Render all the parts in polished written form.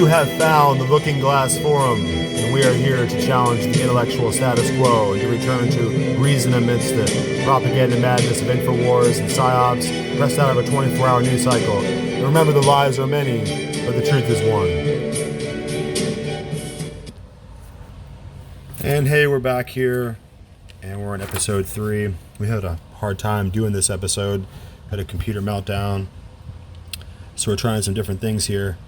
You have found the Looking Glass Forum, and we are here to challenge the intellectual status quo and to return to reason amidst the propaganda madness of InfoWars and PsyOps, pressed out of a 24-hour news cycle. And remember, the lies are many, but the truth is one. And hey, we're back here, and we're on episode 3. We had a hard time doing this episode, had a computer meltdown, so we're trying some different things here.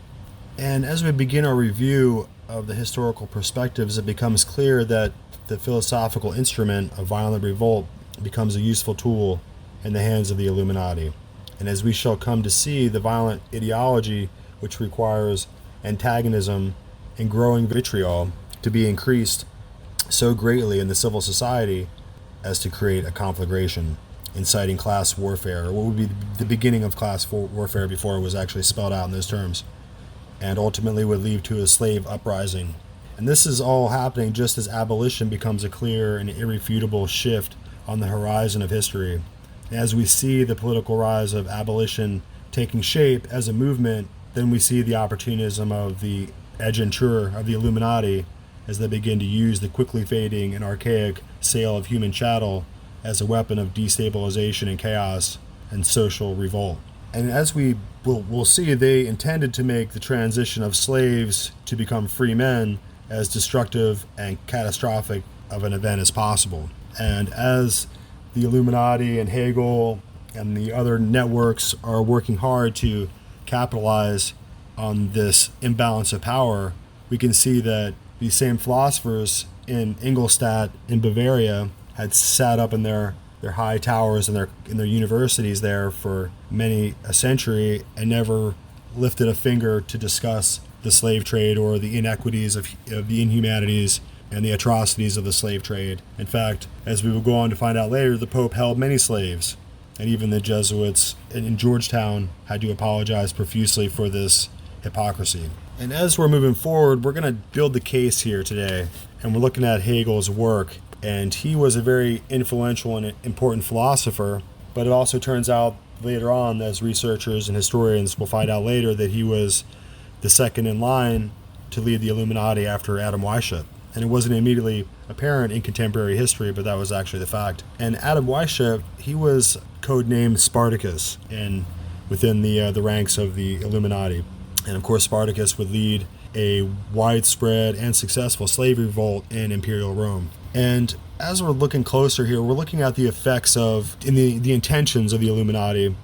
And as we begin our review of the historical perspectives, it becomes clear that the philosophical instrument of violent revolt becomes a useful tool in the hands of the Illuminati. And as we shall come to see, the violent ideology, which requires antagonism and growing vitriol, to be increased so greatly in the civil society as to create a conflagration, inciting class warfare, or what would be the beginning of class warfare before it was actually spelled out in those terms, and ultimately would lead to a slave uprising. And this is all happening just as abolition becomes a clear and irrefutable shift on the horizon of history. And as we see the political rise of abolition taking shape as a movement, then we see the opportunism of the agentur of the Illuminati as they begin to use the quickly fading and archaic sale of human chattel as a weapon of destabilization and chaos and social revolt. And as we'll see, they intended to make the transition of slaves to become free men as destructive and catastrophic of an event as possible. And as the Illuminati and Hegel and the other networks are working hard to capitalize on this imbalance of power, we can see that these same philosophers in Ingolstadt in Bavaria had sat up in their high towers and their universities there for many a century and never lifted a finger to discuss the slave trade or the inequities of the inhumanities and the atrocities of the slave trade. In fact, as we will go on to find out later, the Pope held many slaves, and even the Jesuits in Georgetown had to apologize profusely for this hypocrisy. And as we're moving forward, we're going to build the case here today, and we're looking at Hegel's work. And he was a very influential and important philosopher, but it also turns out later on, as researchers and historians will find out later, that he was the second in line to lead the Illuminati after Adam Weishaupt. And it wasn't immediately apparent in contemporary history, but that was actually the fact. And Adam Weishaupt, he was codenamed Spartacus within the ranks of the Illuminati. And of course, Spartacus would lead a widespread and successful slave revolt in Imperial Rome. And as we're looking closer here, we're looking at the effects in the intentions of the Illuminati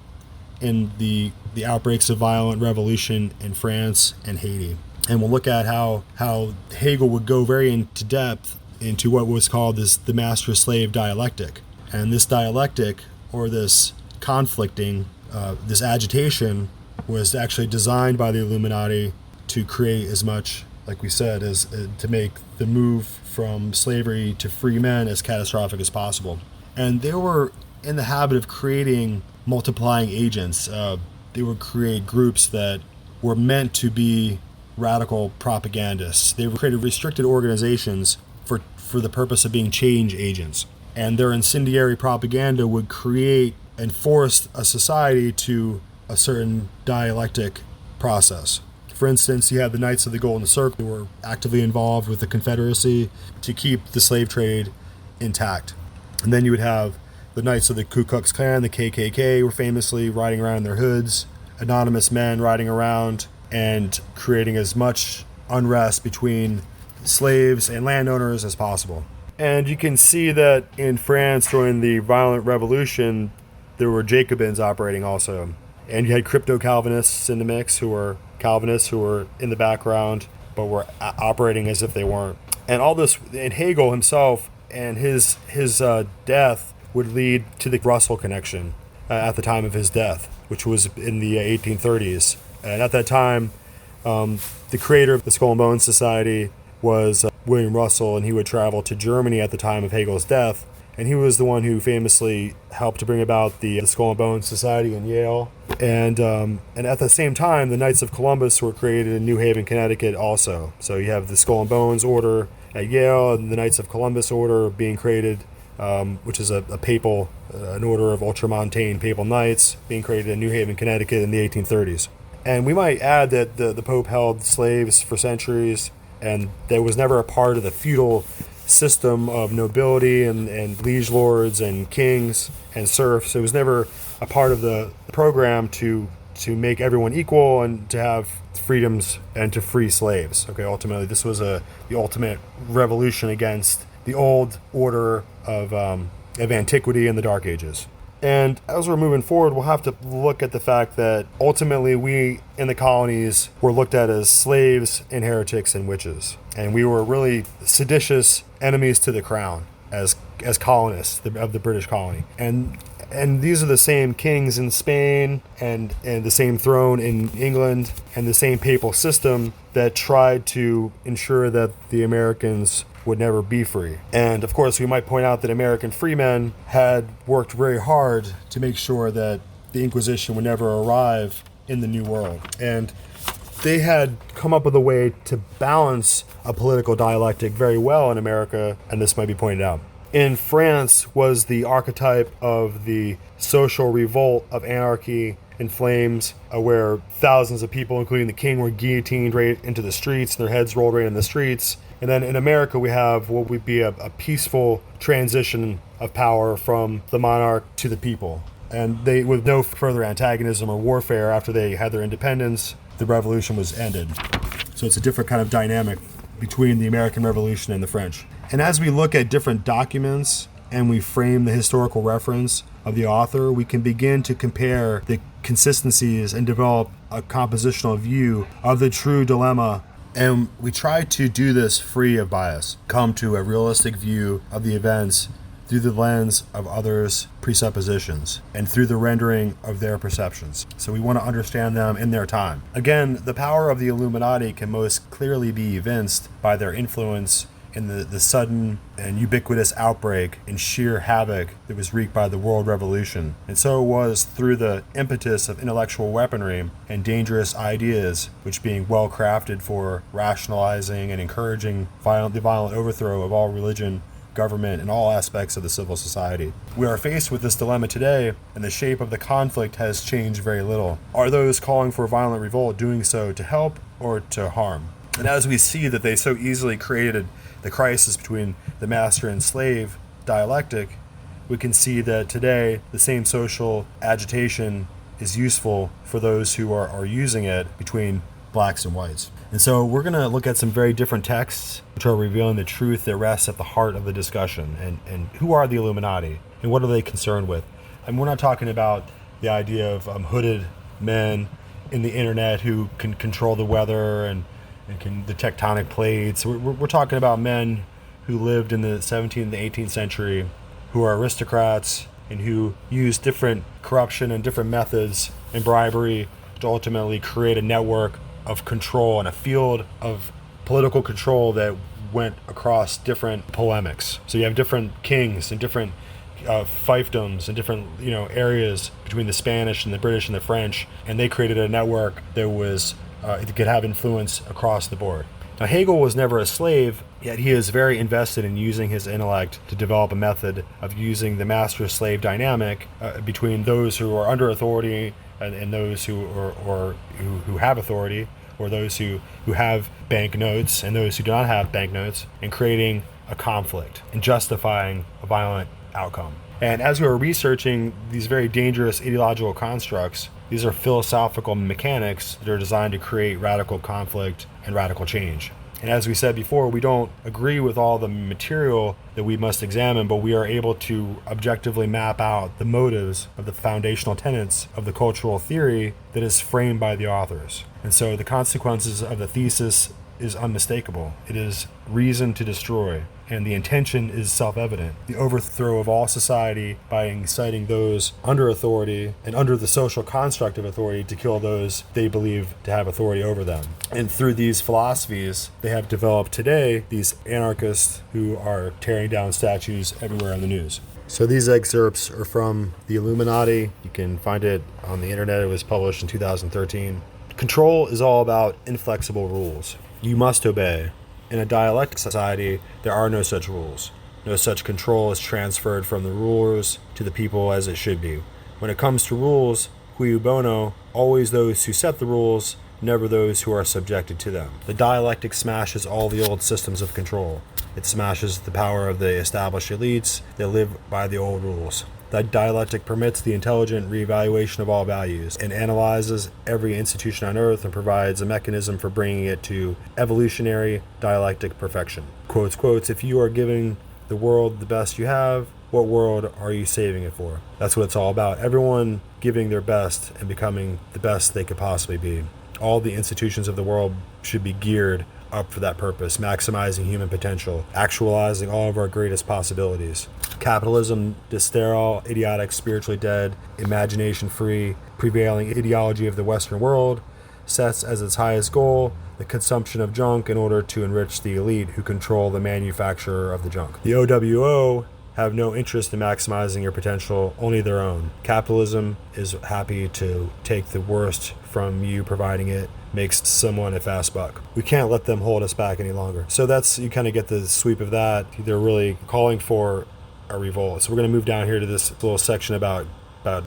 in the outbreaks of violent revolution in France and Haiti. And we'll look at how Hegel would go very into depth into what was called the master-slave dialectic. And this dialectic, or this conflicting, this agitation, was actually designed by the Illuminati to create as much, like we said, as to make the move from slavery to free men as catastrophic as possible. And they were in the habit of creating multiplying agents. They would create groups that were meant to be radical propagandists. They created restricted organizations for the purpose of being change agents. And their incendiary propaganda would create and force a society to a certain dialectic process. For instance, you had the Knights of the Golden Circle who were actively involved with the Confederacy to keep the slave trade intact. And then you would have the Knights of the Ku Klux Klan, the KKK, were famously riding around in their hoods, anonymous men riding around and creating as much unrest between slaves and landowners as possible. And you can see that in France during the violent revolution, there were Jacobins operating also. And you had crypto-Calvinists in the mix who were Calvinists who were in the background but were operating as if they weren't. And all this, and Hegel himself and his death would lead to the Russell connection at the time of his death, which was in the 1830s. And at that time, the creator of the Skull and Bones Society was William Russell, and he would travel to Germany at the time of Hegel's death. And he was the one who famously helped to bring about the Skull and Bones Society in Yale. And at the same time, the Knights of Columbus were created in New Haven, Connecticut also. So you have the Skull and Bones Order at Yale and the Knights of Columbus Order being created, which is a papal, an order of ultramontane papal knights being created in New Haven, Connecticut in the 1830s. And we might add that the Pope held slaves for centuries, and that was never a part of the feudal system of nobility and liege lords and kings and serfs. It was never a part of the program to make everyone equal and to have freedoms and to free slaves. Okay, ultimately, this was the ultimate revolution against the old order of antiquity and the Dark Ages. And as we're moving forward, we'll have to look at the fact that ultimately we in the colonies were looked at as slaves and heretics and witches. And we were really seditious enemies to the crown as colonists of the British colony. And these are the same kings in Spain and the same throne in England and the same papal system that tried to ensure that the Americans would never be free. And of course, we might point out that American freemen had worked very hard to make sure that the Inquisition would never arrive in the New World. And they had come up with a way to balance a political dialectic very well in America, and this might be pointed out. In France was the archetype of the social revolt of anarchy in flames, where thousands of people, including the king, were guillotined right into the streets, and their heads rolled right in the streets. And then in America, we have what would be a peaceful transition of power from the monarch to the people. And they, with no further antagonism or warfare after they had their independence, the revolution was ended. So it's a different kind of dynamic between the American Revolution and the French. And as we look at different documents and we frame the historical reference of the author, we can begin to compare the consistencies and develop a compositional view of the true dilemma. And we try to do this free of bias, come to a realistic view of the events through the lens of others' presuppositions and through the rendering of their perceptions. So we want to understand them in their time. Again, the power of the Illuminati can most clearly be evinced by their influence in the sudden and ubiquitous outbreak and sheer havoc that was wreaked by the World Revolution. And so it was through the impetus of intellectual weaponry and dangerous ideas, which being well crafted for rationalizing and encouraging the violent overthrow of all religion, government, and all aspects of the civil society. We are faced with this dilemma today, and the shape of the conflict has changed very little. Are those calling for violent revolt doing so to help or to harm? And as we see that they so easily created the crisis between the master and slave dialectic, we can see that today the same social agitation is useful for those who are using it between blacks and whites. And so we're going to look at some very different texts which are revealing the truth that rests at the heart of the discussion. And who are the Illuminati and what are they concerned with? And we're not talking about the idea of hooded men in the internet who can control the weather and the tectonic plates. We're talking about men who lived in the 17th and 18th century, who are aristocrats and who use different corruption and different methods and bribery to ultimately create a network of control and a field of political control that went across different polemics. So you have different kings and different fiefdoms and different areas between the Spanish and the British and the French, and they created a network that was it could have influence across the board. Now, Hegel was never a slave, yet he is very invested in using his intellect to develop a method of using the master-slave dynamic between those who are under authority and those who have authority, or those who have banknotes and those who do not have banknotes, and creating a conflict and justifying a violent outcome. And as we were researching these very dangerous ideological constructs, these are philosophical mechanics that are designed to create radical conflict and radical change. And as we said before, we don't agree with all the material that we must examine, but we are able to objectively map out the motives of the foundational tenets of the cultural theory that is framed by the authors. And so the consequences of the thesis is unmistakable. It is reason to destroy, and the intention is self-evident. The overthrow of all society by inciting those under authority and under the social construct of authority to kill those they believe to have authority over them. And through these philosophies, they have developed today these anarchists who are tearing down statues everywhere on the news. So these excerpts are from the Illuminati. You can find it on the internet. It was published in 2013. Control is all about inflexible rules. You must obey. In a dialectic society, there are no such rules. No such control is transferred from the rulers to the people as it should be. When it comes to rules, cui bono, always those who set the rules, never those who are subjected to them. The dialectic smashes all the old systems of control. It smashes the power of the established elites that live by the old rules. That dialectic permits the intelligent reevaluation of all values and analyzes every institution on earth and provides a mechanism for bringing it to evolutionary dialectic perfection. Quotes, quotes, if you are giving the world the best you have, what world are you saving it for? That's what it's all about. Everyone giving their best and becoming the best they could possibly be. All the institutions of the world should be geared up for that purpose, maximizing human potential, actualizing all of our greatest possibilities. Capitalism, the sterile, idiotic, spiritually dead, imagination-free, prevailing ideology of the Western world, sets as its highest goal the consumption of junk in order to enrich the elite who control the manufacturer of the junk. The OWO have no interest in maximizing your potential, only their own. Capitalism is happy to take the worst from you, providing it makes someone a fast buck. We can't let them hold us back any longer. So that's, you kind of get the sweep of that. They're really calling for a revolt. So we're going to move down here to this little section about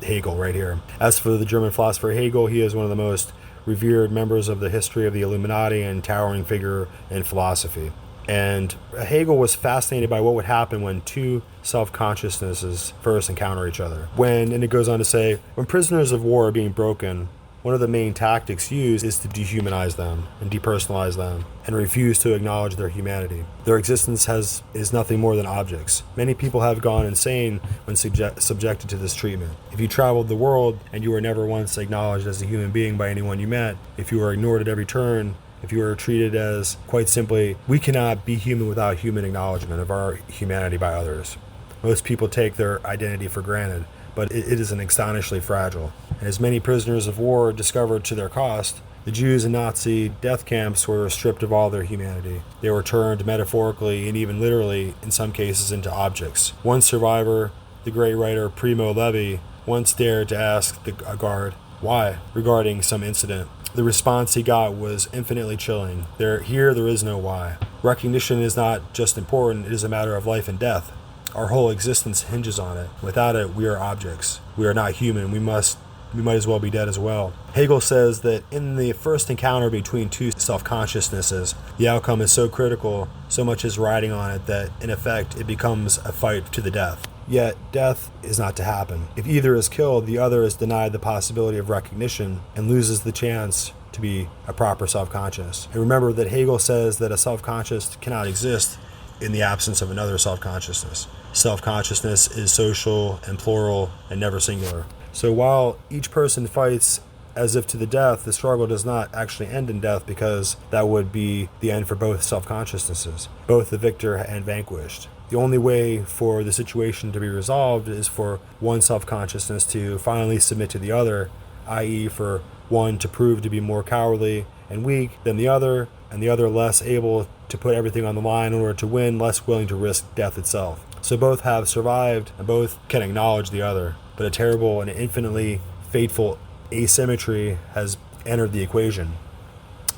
Hegel right here. As for the German philosopher Hegel, he is one of the most revered members of the history of the Illuminati and towering figure in philosophy. And Hegel was fascinated by what would happen when two self-consciousnesses first encounter each other. And it goes on to say, when prisoners of war are being broken, one of the main tactics used is to dehumanize them and depersonalize them and refuse to acknowledge their humanity. Their existence is nothing more than objects. Many people have gone insane when subjected to this treatment. If you traveled the world and you were never once acknowledged as a human being by anyone you met, if you were ignored at every turn, if you are treated as, quite simply, we cannot be human without human acknowledgement of our humanity by others. Most people take their identity for granted, but it is an astonishingly fragile. And as many prisoners of war discovered to their cost, the Jews in Nazi death camps were stripped of all their humanity. They were turned metaphorically and even literally, in some cases, into objects. One survivor, the great writer Primo Levi, once dared to ask a guard, why, regarding some incident. The response he got was infinitely chilling. There is no why. Recognition is not just important, it is a matter of life and death. Our whole existence hinges on it. Without it, we are objects. We are not human. We might as well be dead as well. Hegel says that in the first encounter between two self-consciousnesses, the outcome is so critical, so much is riding on it, that in effect it becomes a fight to the death. Yet death is not to happen. If either is killed, the other is denied the possibility of recognition and loses the chance to be a proper self-conscious. And remember that Hegel says that a self-conscious cannot exist in the absence of another self-consciousness. Self-consciousness is social and plural and never singular. So while each person fights as if to the death, the struggle does not actually end in death, because that would be the end for both self-consciousnesses, both the victor and vanquished. The only way for the situation to be resolved is for one self-consciousness to finally submit to the other, i.e. for one to prove to be more cowardly and weak than the other, and the other less able to put everything on the line in order to win, less willing to risk death itself. So both have survived and both can acknowledge the other, but a terrible and infinitely fateful asymmetry has entered the equation.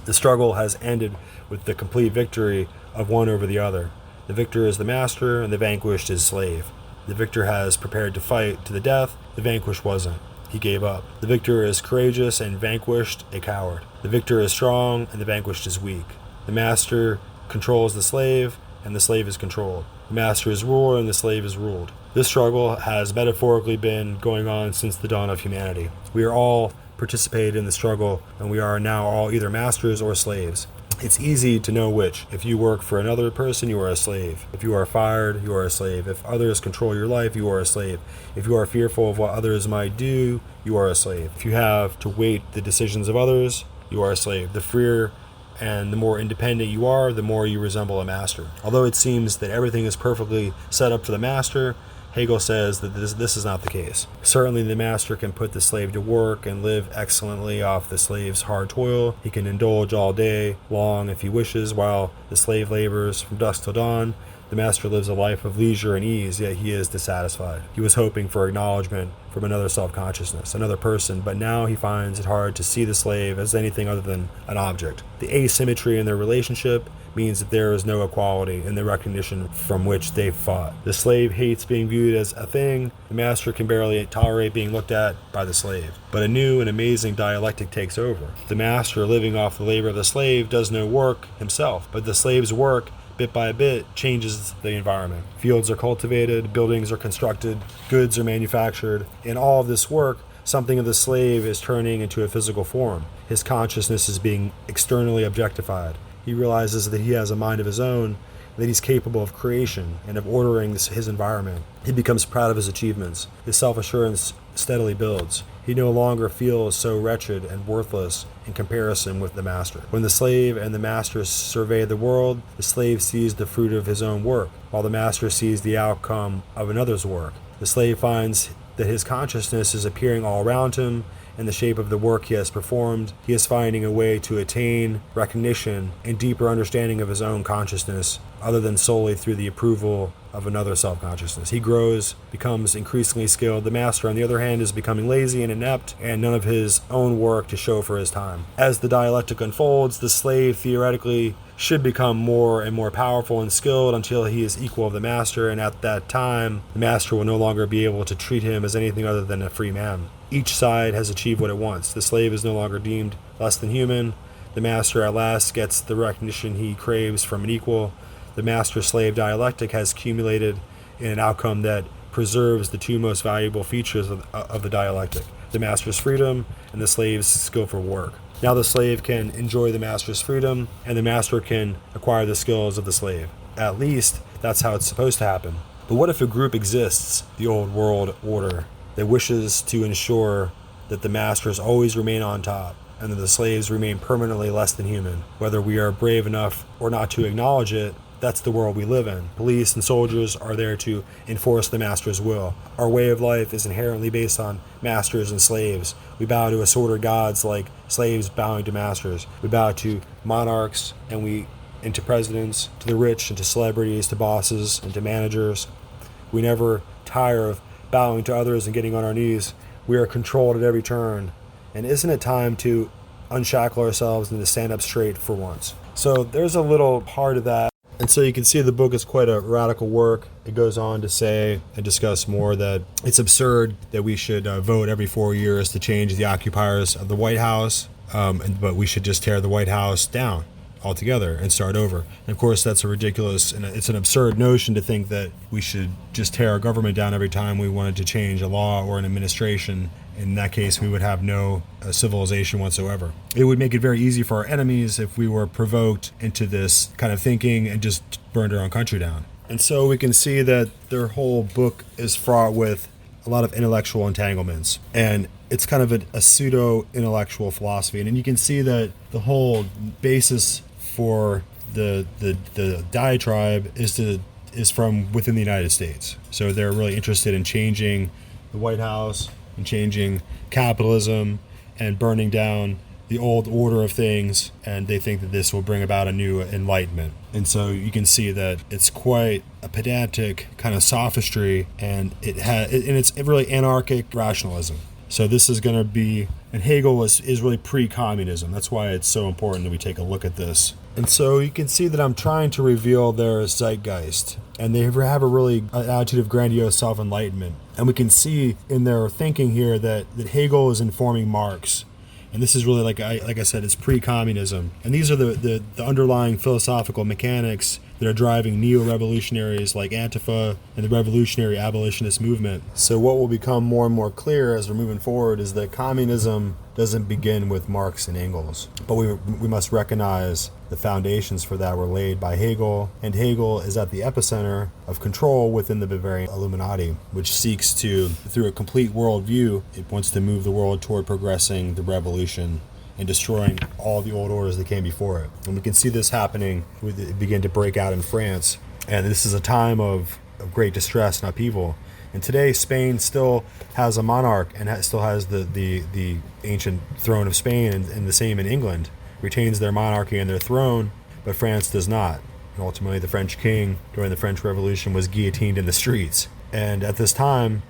The struggle has ended with the complete victory of one over the other. The victor is the master and the vanquished is slave. The victor has prepared to fight to the death, the vanquished wasn't. He gave up. The victor is courageous and vanquished a coward. The victor is strong and the vanquished is weak. The master controls the slave and the slave is controlled. The master is ruler and the slave is ruled. This struggle has metaphorically been going on since the dawn of humanity. We are all participated in the struggle, and we are now all either masters or slaves. It's easy to know which. If you work for another person, you are a slave. If you are fired, you are a slave. If others control your life, you are a slave. If you are fearful of what others might do, you are a slave. If you have to wait the decisions of others, you are a slave. The freer and the more independent you are, the more you resemble a master. Although it seems that everything is perfectly set up for the master, Hegel says that this is not the case. Certainly the master can put the slave to work and live excellently off the slave's hard toil. He can indulge all day long if he wishes while the slave labors from dusk till dawn. The The master lives a life of leisure and ease, yet he is dissatisfied. He was hoping for acknowledgement from another self-consciousness, another person, but now he finds it hard to see the slave as anything other than an object. The asymmetry in their relationship means that there is no equality in the recognition from which they fought. The slave hates being viewed as a thing. The master can barely tolerate being looked at by the slave. But a new and amazing dialectic takes over. The master, living off the labor of the slave, does no work himself, but the slave's work, bit by bit, changes the environment. Fields are cultivated, buildings are constructed, goods are manufactured. In all of this work, something of the slave is turning into a physical form. His consciousness is being externally objectified. He realizes that he has a mind of his own, that he's capable of creation and of ordering his environment. He becomes proud of his achievements. His self-assurance steadily builds. He no longer feels so wretched and worthless in comparison with the master. When the slave and the master survey the world, the slave sees the fruit of his own work, while the master sees the outcome of another's work. The slave finds that his consciousness is appearing all around him in the shape of the work he has performed. He is finding a way to attain recognition and deeper understanding of his own consciousness, other than solely through the approval of another self-consciousness. He grows, becomes increasingly skilled. The master, on the other hand, is becoming lazy and inept, and none of his own work to show for his time. As the dialectic unfolds, the slave theoretically should become more and more powerful and skilled until he is equal of the master, and at that time, the master will no longer be able to treat him as anything other than a free man. Each side has achieved what it wants. The slave is no longer deemed less than human. The master at last gets the recognition he craves from an equal. The master-slave dialectic has accumulated in an outcome that preserves the two most valuable features of the dialectic: the master's freedom and the slave's skillful work. Now the slave can enjoy the master's freedom, and the master can acquire the skills of the slave. At least, that's how it's supposed to happen. But what if a group exists, the old world order, that wishes to ensure that the masters always remain on top, and that the slaves remain permanently less than human? Whether we are brave enough or not to acknowledge it, that's the world we live in. Police and soldiers are there to enforce the master's will. Our way of life is inherently based on masters and slaves. We bow to assorted gods like slaves bowing to masters. We bow to monarchs and to presidents, to the rich and to celebrities, to bosses and to managers. We never tire of bowing to others and getting on our knees. We are controlled at every turn. And isn't it time to unshackle ourselves and to stand up straight for once? So there's a little part of that. And so you can see the book is quite a radical work. It goes on to say and discuss more that it's absurd that we should vote every 4 years to change the occupiers of the White House, but we should just tear the White House down altogether and start over. And of course, that's a ridiculous and it's an absurd notion to think that we should just tear our government down every time we wanted to change a law or an administration. In that case, we would have no civilization whatsoever. It would make it very easy for our enemies if we were provoked into this kind of thinking and just burned our own country down. And so we can see that their whole book is fraught with a lot of intellectual entanglements. And it's kind of a pseudo-intellectual philosophy. And then you can see that the whole basis for the diatribe is from within the United States. So they're really interested in changing the White House and changing capitalism and burning down the old order of things, and they think that this will bring about a new enlightenment. And so you can see that it's quite a pedantic kind of sophistry, and it's really anarchic rationalism. So this is going to be, and Hegel is really pre-communism. That's why it's so important that we take a look at this. And so you can see that I'm trying to reveal their zeitgeist, and they have a really an attitude of grandiose self-enlightenment. And we can see in their thinking here that Hegel is informing Marx. And this is really, like I said, it's pre-communism. And these are the underlying philosophical mechanics that are driving neo-revolutionaries like Antifa and the revolutionary abolitionist movement. So what will become more and more clear as we're moving forward is that communism doesn't begin with Marx and Engels. But we must recognize the foundations for that were laid by Hegel, and Hegel is at the epicenter of control within the Bavarian Illuminati, which seeks to, through a complete worldview, it wants to move the world toward progressing the revolution and destroying all the old orders that came before it. And we can see this happening, it begin to break out in France. And this is a time of great distress and upheaval. And today, Spain still has a monarch and still has the ancient throne of Spain, and the same in England. Retains their monarchy and their throne, but France does not. And ultimately, the French king during the French Revolution was guillotined in the streets. And at this time,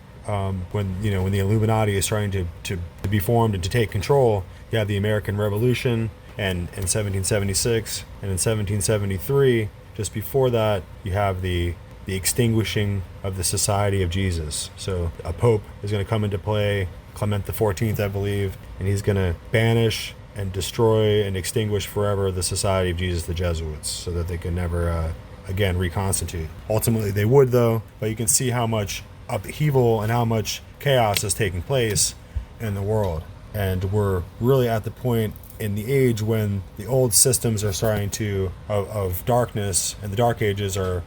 when the Illuminati is trying to be formed and to take control, you have the American Revolution, and in 1776 and in 1773, just before that, you have the extinguishing of the Society of Jesus. So a pope is going to come into play, Clement XIV, I believe, and he's going to banish and destroy and extinguish forever the Society of Jesus, the Jesuits, so that they can never again reconstitute. Ultimately they would, though, but you can see how much upheaval and how much chaos is taking place in the world. And we're really at the point in the age when the old systems are starting to of darkness, and the dark ages are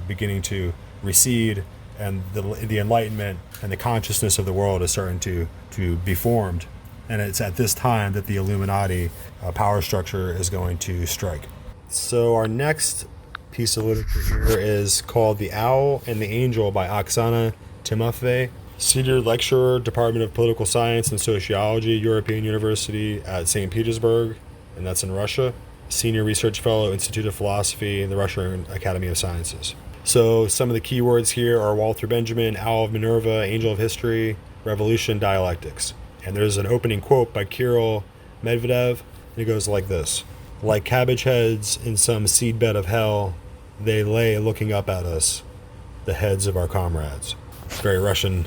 beginning to recede, and the enlightenment and the consciousness of the world is starting to be formed. And it's at this time that the Illuminati power structure is going to strike. So our next piece of literature here is called The Owl and the Angel by Oksana Timofey, Senior Lecturer, Department of Political Science and Sociology, European University at St. Petersburg, and that's in Russia. Senior Research Fellow, Institute of Philosophy, the Russian Academy of Sciences. So some of the keywords here are Walter Benjamin, Owl of Minerva, Angel of History, Revolution, Dialectics. And there's an opening quote by Kirill Medvedev, and it goes like this: "Like cabbage heads in some seedbed of hell, they lay looking up at us, the heads of our comrades." Very Russian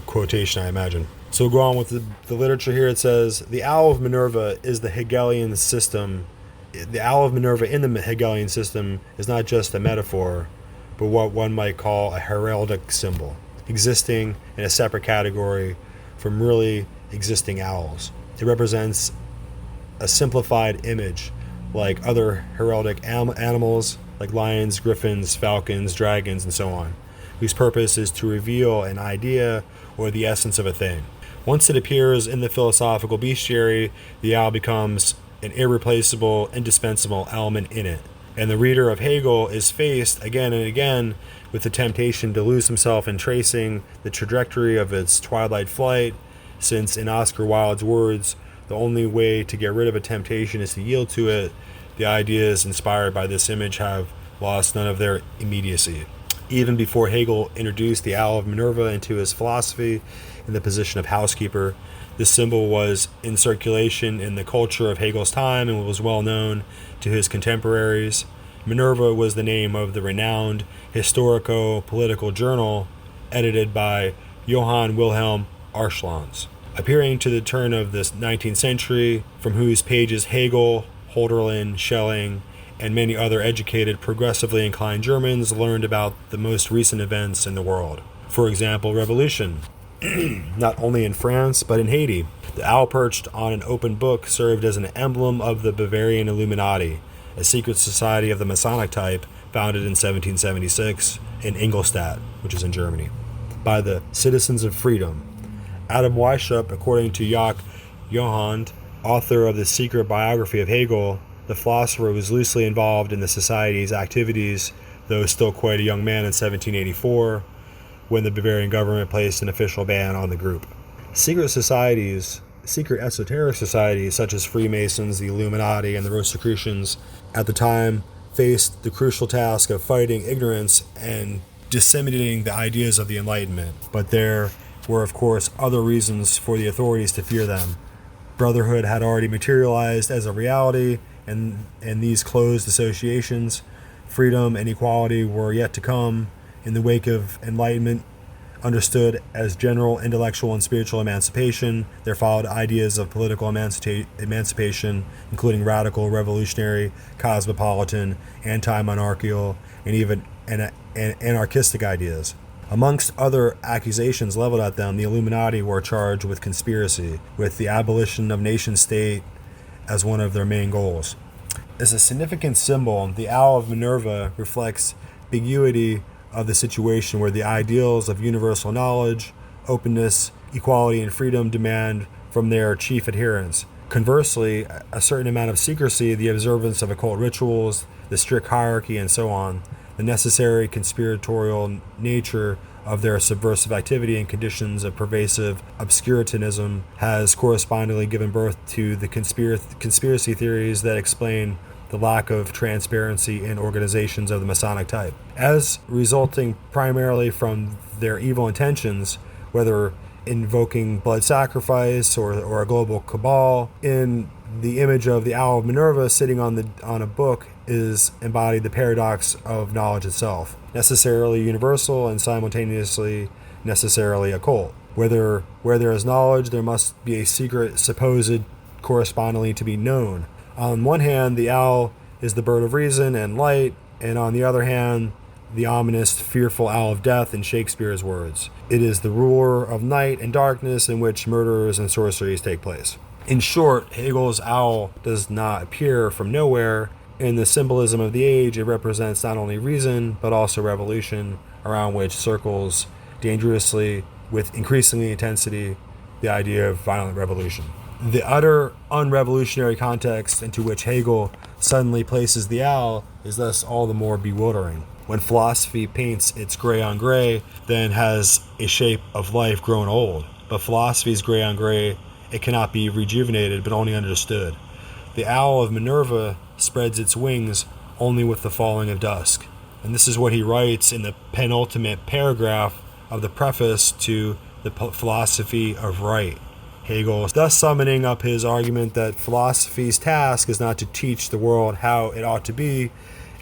quotation, I imagine. So we'll go on with the literature here. It says, the Owl of Minerva is the Hegelian system. The Owl of Minerva in the Hegelian system is not just a metaphor, but what one might call a heraldic symbol, existing in a separate category from really existing owls. It represents a simplified image, like other heraldic animals, like lions, griffins, falcons, dragons, and so on, whose purpose is to reveal an idea or the essence of a thing. Once it appears in the philosophical bestiary, the owl becomes an irreplaceable, indispensable element in it. And the reader of Hegel is faced again and again with the temptation to lose himself in tracing the trajectory of its twilight flight, since in Oscar Wilde's words, the only way to get rid of a temptation is to yield to it. The ideas inspired by this image have lost none of their immediacy. Even before Hegel introduced the Owl of Minerva into his philosophy in the position of housekeeper, this symbol was in circulation in the culture of Hegel's time and was well known to his contemporaries. Minerva was the name of the renowned historico-political journal edited by Johann Wilhelm Arschlanz, appearing to the turn of the 19th century, from whose pages Hegel, Holderlin, Schelling, and many other educated, progressively inclined Germans learned about the most recent events in the world. For example, revolution, not only in France, but in Haiti. The owl perched on an open book served as an emblem of the Bavarian Illuminati, a secret society of the Masonic type founded in 1776 in Ingolstadt, which is in Germany, by the Citizens of Freedom. Adam Weishaupt, according to Jacques Johand, author of the secret biography of Hegel, the philosopher was loosely involved in the society's activities, though still quite a young man in 1784, when the Bavarian government placed an official ban on the group. Secret esoteric societies such as Freemasons, the Illuminati, and the Rosicrucians at the time faced the crucial task of fighting ignorance and disseminating the ideas of the Enlightenment. But there were, of course, other reasons for the authorities to fear them. Brotherhood had already materialized as a reality, and these closed associations, freedom and equality, were yet to come in the wake of Enlightenment, understood as general intellectual and spiritual emancipation. There followed ideas of political emancipation, including radical, revolutionary, cosmopolitan, anti-monarchical, and even anarchistic ideas. Amongst other accusations leveled at them, the Illuminati were charged with conspiracy, with the abolition of nation-state as one of their main goals. As a significant symbol, the Owl of Minerva reflects ambiguity of the situation where the ideals of universal knowledge, openness, equality, and freedom demand from their chief adherents. Conversely, a certain amount of secrecy, the observance of occult rituals, the strict hierarchy, and so on, the necessary conspiratorial nature of their subversive activity and conditions of pervasive obscurantism has correspondingly given birth to the conspiracy theories that explain the lack of transparency in organizations of the Masonic type, as resulting primarily from their evil intentions, whether invoking blood sacrifice or a global cabal. In the image of the Owl of Minerva sitting on a book is embodied the paradox of knowledge itself, necessarily universal and simultaneously necessarily occult. Where there is knowledge, there must be a secret supposed correspondingly to be known. On one hand, the owl is the bird of reason and light, and on the other hand, the ominous, fearful owl of death in Shakespeare's words. It is the ruler of night and darkness in which murders and sorceries take place. In short, Hegel's owl does not appear from nowhere. In the symbolism of the age, it represents not only reason, but also revolution, around which circles dangerously, with increasing intensity, the idea of violent revolution. The utter unrevolutionary context into which Hegel suddenly places the owl is thus all the more bewildering. When philosophy paints its gray on gray, then has a shape of life grown old. But philosophy's gray on gray, it cannot be rejuvenated, but only understood. The owl of Minerva spreads its wings only with the falling of dusk. And this is what he writes in the penultimate paragraph of the preface to the Philosophy of Right. Hegel is thus summoning up his argument that philosophy's task is not to teach the world how it ought to be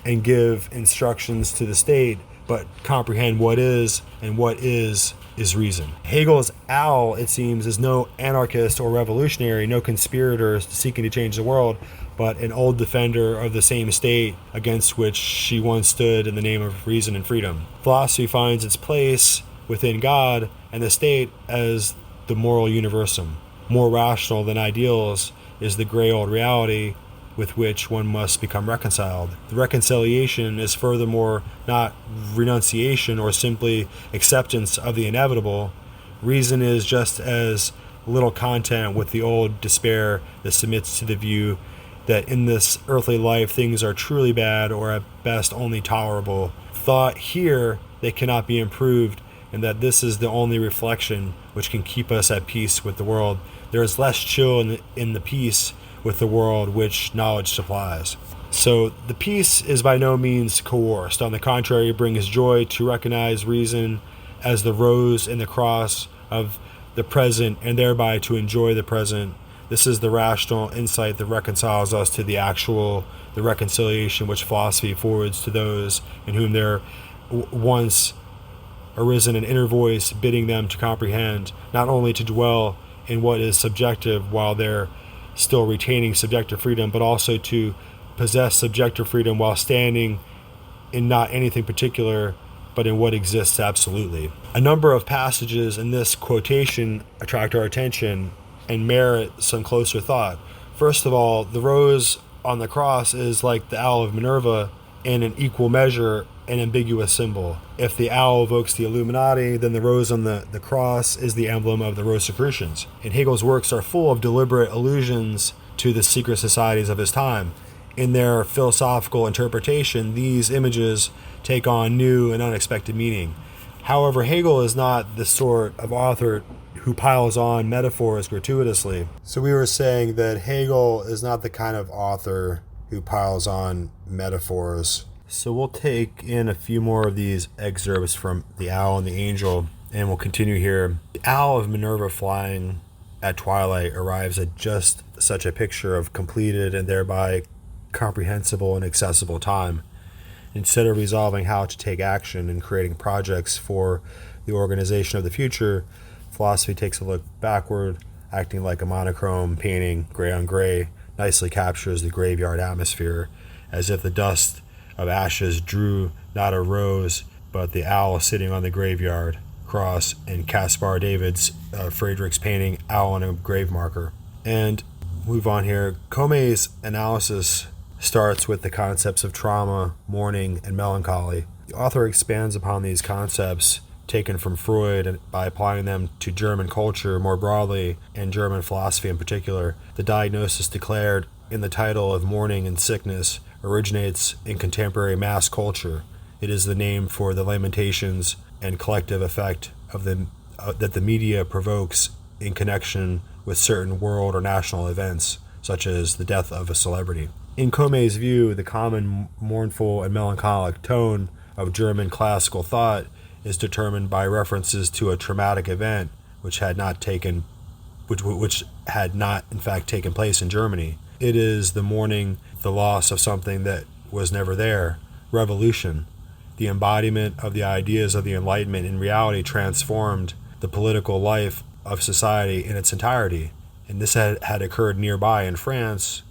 and give instructions to the state, but comprehend what is, and what is reason. Hegel's owl, it seems, is no anarchist or revolutionary, no conspirator seeking to change the world, but an old defender of the same state against which she once stood in the name of reason and freedom. Philosophy finds its place within God and the state as the moral universum. More rational than ideals is the gray old reality with which one must become reconciled. The reconciliation is furthermore not renunciation or simply acceptance of the inevitable. Reason is just as little content with the old despair that submits to the view that in this earthly life things are truly bad or at best only tolerable. Thought here they cannot be improved, and that this is the only reflection which can keep us at peace with the world. There is less chill in the peace with the world which knowledge supplies. So the peace is by no means coerced. On the contrary, it brings joy to recognize reason as the rose and the cross of the present, and thereby to enjoy the present. This is the rational insight that reconciles us to the reconciliation which philosophy forwards to those in whom there once arisen an inner voice bidding them to comprehend, not only to dwell in what is subjective while they're still retaining subjective freedom, but also to possess subjective freedom while standing in not anything particular, but in what exists absolutely. A number of passages in this quotation attract our attention and merit some closer thought. First of all, the rose on the cross is like the owl of Minerva in an equal measure an ambiguous symbol. If the owl evokes the Illuminati, then the rose on the cross is the emblem of the Rosicrucians. And Hegel's works are full of deliberate allusions to the secret societies of his time. In their philosophical interpretation, these images take on new and unexpected meaning. However, Hegel is not the sort of author who piles on metaphors gratuitously. So we were saying that Hegel is not the kind of author who piles on metaphors. So we'll take in a few more of these excerpts from The Owl and the Angel, and we'll continue here. The owl of Minerva flying at twilight arrives at just such a picture of completed and thereby comprehensible and accessible time. Instead of resolving how to take action and creating projects for the organization of the future, philosophy takes a look backward, acting like a monochrome painting, gray on gray, nicely captures the graveyard atmosphere, as if the dust of ashes drew not a rose, but the owl sitting on the graveyard cross in Caspar David's Friedrich's painting, Owl on a Grave Marker. And move on here. Come's analysis starts with the concepts of trauma, mourning, and melancholy. The author expands upon these concepts taken from Freud by applying them to German culture more broadly and German philosophy in particular. The diagnosis declared in the title of Mourning and Sickness originates in contemporary mass culture. It is the name for the lamentations and collective effect of that the media provokes in connection with certain world or national events, such as the death of a celebrity. In Come's view, the common mournful and melancholic tone of German classical thought is determined by references to a traumatic event which had not in fact taken place in Germany. It is the mourning the loss of something that was never there. Revolution, the embodiment of the ideas of the Enlightenment, in reality transformed the political life of society in its entirety. And this had occurred nearby in France,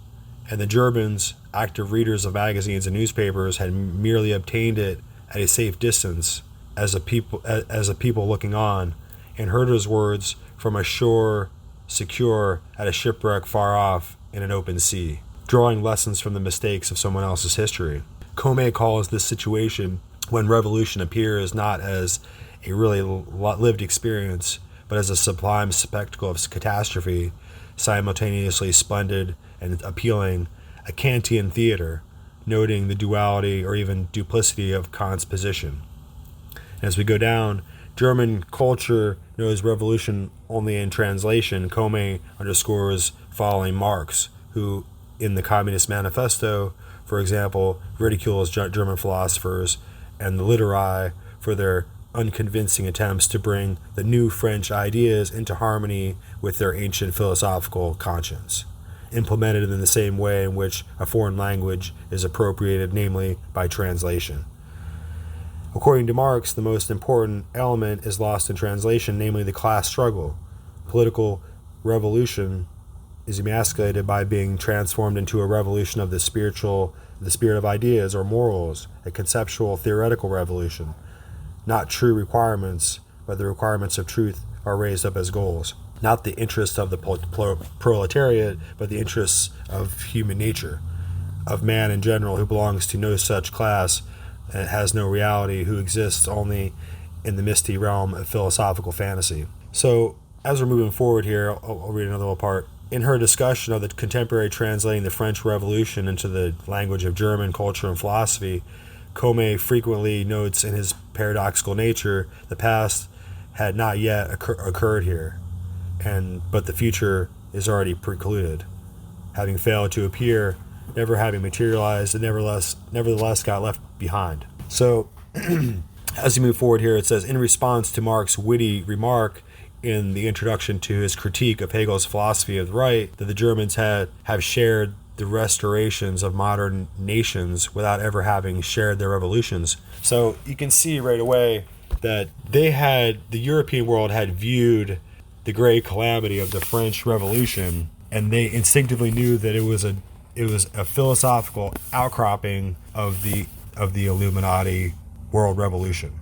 and the Germans, active readers of magazines and newspapers, had merely obtained it at a safe distance as a people looking on, and heard his words from a shore secure at a shipwreck far off in an open sea, drawing lessons from the mistakes of someone else's history. Come calls this situation when revolution appears not as a really lived experience, but as a sublime spectacle of catastrophe, simultaneously splendid and appealing, a Kantian theater, noting the duality or even duplicity of Kant's position. As we go down, German culture knows revolution only in translation. Come underscores following Marx, who, in the Communist Manifesto, for example, ridicules German philosophers and the literati for their unconvincing attempts to bring the new French ideas into harmony with their ancient philosophical conscience, implemented in the same way in which a foreign language is appropriated, namely by translation. According to Marx, the most important element is lost in translation, namely the class struggle. Political revolution is emasculated by being transformed into a revolution of the spirit of ideas or morals, a conceptual theoretical revolution. Not true requirements, but the requirements of truth are raised up as goals. Not the interests of the proletariat, but the interests of human nature, of man in general, who belongs to no such class and has no reality, who exists only in the misty realm of philosophical fantasy. So, as we're moving forward here, I'll read another little part. In her discussion of the contemporary translating the French Revolution into the language of German culture and philosophy, Come frequently notes in his paradoxical nature the past had not yet occurred here, but the future is already precluded, having failed to appear, never having materialized, and nevertheless got left behind. So, as we move forward here, it says, in response to Marx's witty remark in the introduction to his critique of Hegel's philosophy of the right, that the Germans have shared the restorations of modern nations without ever having shared their revolutions. So you can see right away that the European world had viewed the great calamity of the French Revolution, and they instinctively knew that it was a philosophical outcropping of the Illuminati world revolution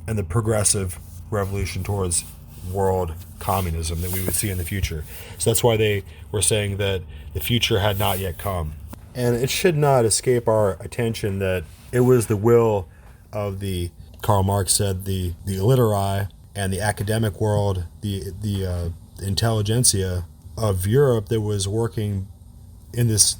and the progressive revolution towards world communism that we would see in the future. So that's why they were saying that the future had not yet come. And it should not escape our attention that it was the will of Karl Marx said, the literati and the academic world, the intelligentsia of Europe that was working in this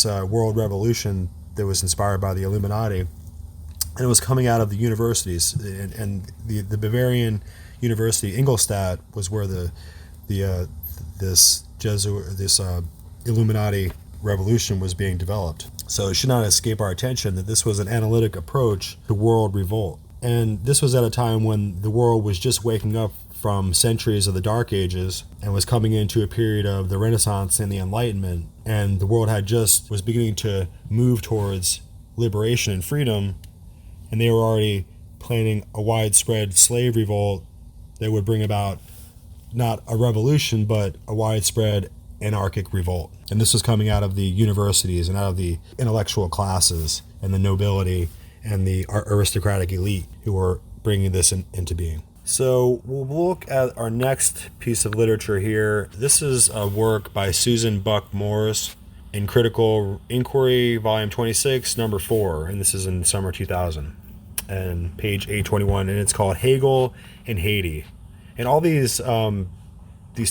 world revolution that was inspired by the Illuminati. And it was coming out of the universities, and the Bavarian University, Ingolstadt, was where this Illuminati revolution was being developed. So it should not escape our attention that this was an analytic approach to world revolt. And this was at a time when the world was just waking up from centuries of the Dark Ages and was coming into a period of the Renaissance and the Enlightenment. And the world was beginning to move towards liberation and freedom. And they were already planning a widespread slave revolt that would bring about not a revolution, but a widespread anarchic revolt. And this was coming out of the universities and out of the intellectual classes and the nobility and the aristocratic elite who were bringing this into being. So we'll look at our next piece of literature here. This is a work by Susan Buck Morse in Critical Inquiry, Volume 26, Number 4, and this is in summer 2000, and page 821, and it's called Hegel and Haiti. And all these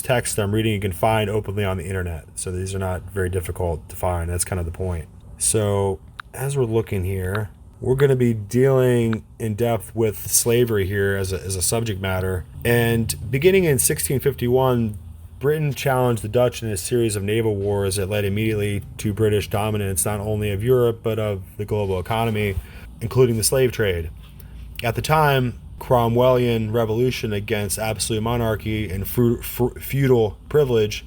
texts I'm reading you can find openly on the internet, so these are not very difficult to find. That's kind of the point. So as we're looking here, we're going to be dealing in depth with slavery here as a subject matter. And beginning in 1651, Britain challenged the Dutch in a series of naval wars that led immediately to British dominance not only of Europe but of the global economy, including the slave trade. At the time, Cromwellian revolution against absolute monarchy and feudal privilege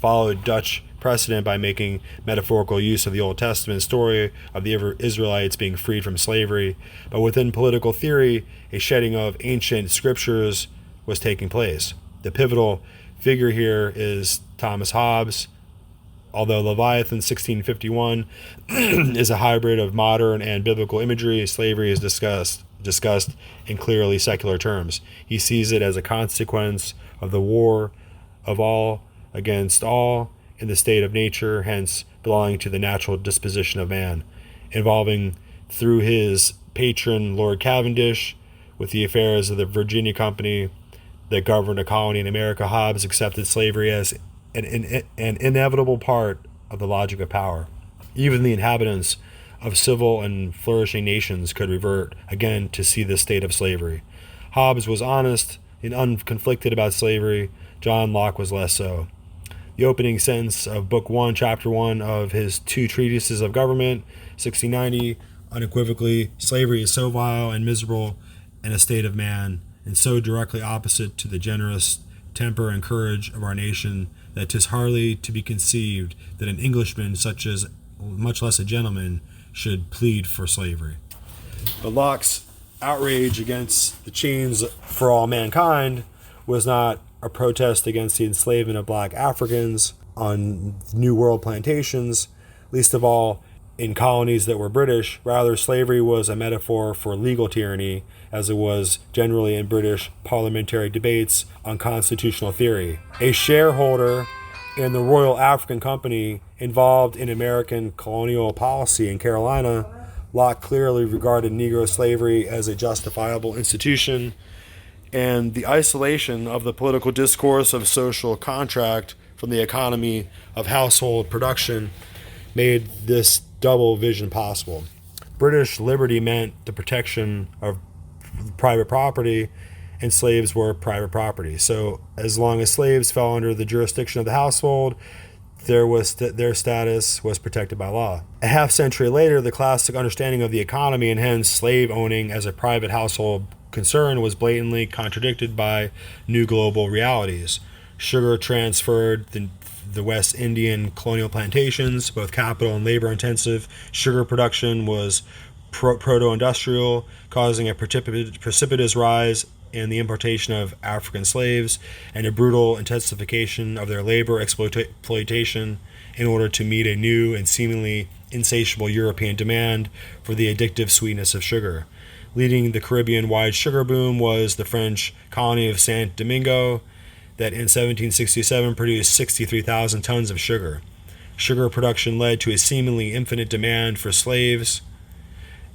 followed Dutch precedent by making metaphorical use of the Old Testament story of the Israelites being freed from slavery. But within political theory, a shedding of ancient scriptures was taking place. The pivotal figure here is Thomas Hobbes. Although Leviathan 1651 is a hybrid of modern and biblical imagery, slavery is discussed in clearly secular terms. He sees it as a consequence of the war of all against all in the state of nature, hence belonging to the natural disposition of man, involving through his patron Lord Cavendish with the affairs of the Virginia Company that governed a colony in America. Hobbes accepted slavery as an inevitable part of the logic of power. Even the inhabitants of civil and flourishing nations could revert again to see this state of slavery. Hobbes was honest and unconflicted about slavery. John Locke was less so. The opening sentence of Book 1, Chapter 1 of his two treatises of government, 1690, unequivocally, slavery is so vile and miserable in a state of man, and so directly opposite to the generous temper and courage of our nation, that 'tis hardly to be conceived that an Englishman, such as much less a gentleman, should plead for slavery. But Locke's outrage against the chains for all mankind was not a protest against the enslavement of black Africans on New World plantations, least of all in colonies that were British. Rather, slavery was a metaphor for legal tyranny, as it was generally in British parliamentary debates on constitutional theory. A shareholder in the Royal African Company involved in American colonial policy in Carolina, Locke clearly regarded Negro slavery as a justifiable institution, and the isolation of the political discourse of social contract from the economy of household production made this double vision possible. British liberty meant the protection of private property, and slaves were private property. So as long as slaves fell under the jurisdiction of the household, their status was protected by law. A half century later, the classic understanding of the economy, and hence slave owning as a private household concern, was blatantly contradicted by new global realities. Sugar transferred the West Indian colonial plantations, both capital and labor intensive. Sugar production was proto-industrial, causing a precipitous rise in the importation of African slaves and a brutal intensification of their labor exploitation in order to meet a new and seemingly insatiable European demand for the addictive sweetness of sugar. Leading the Caribbean-wide sugar boom was the French colony of Saint Domingo that in 1767 produced 63,000 tons of sugar. Sugar production led to a seemingly infinite demand for slaves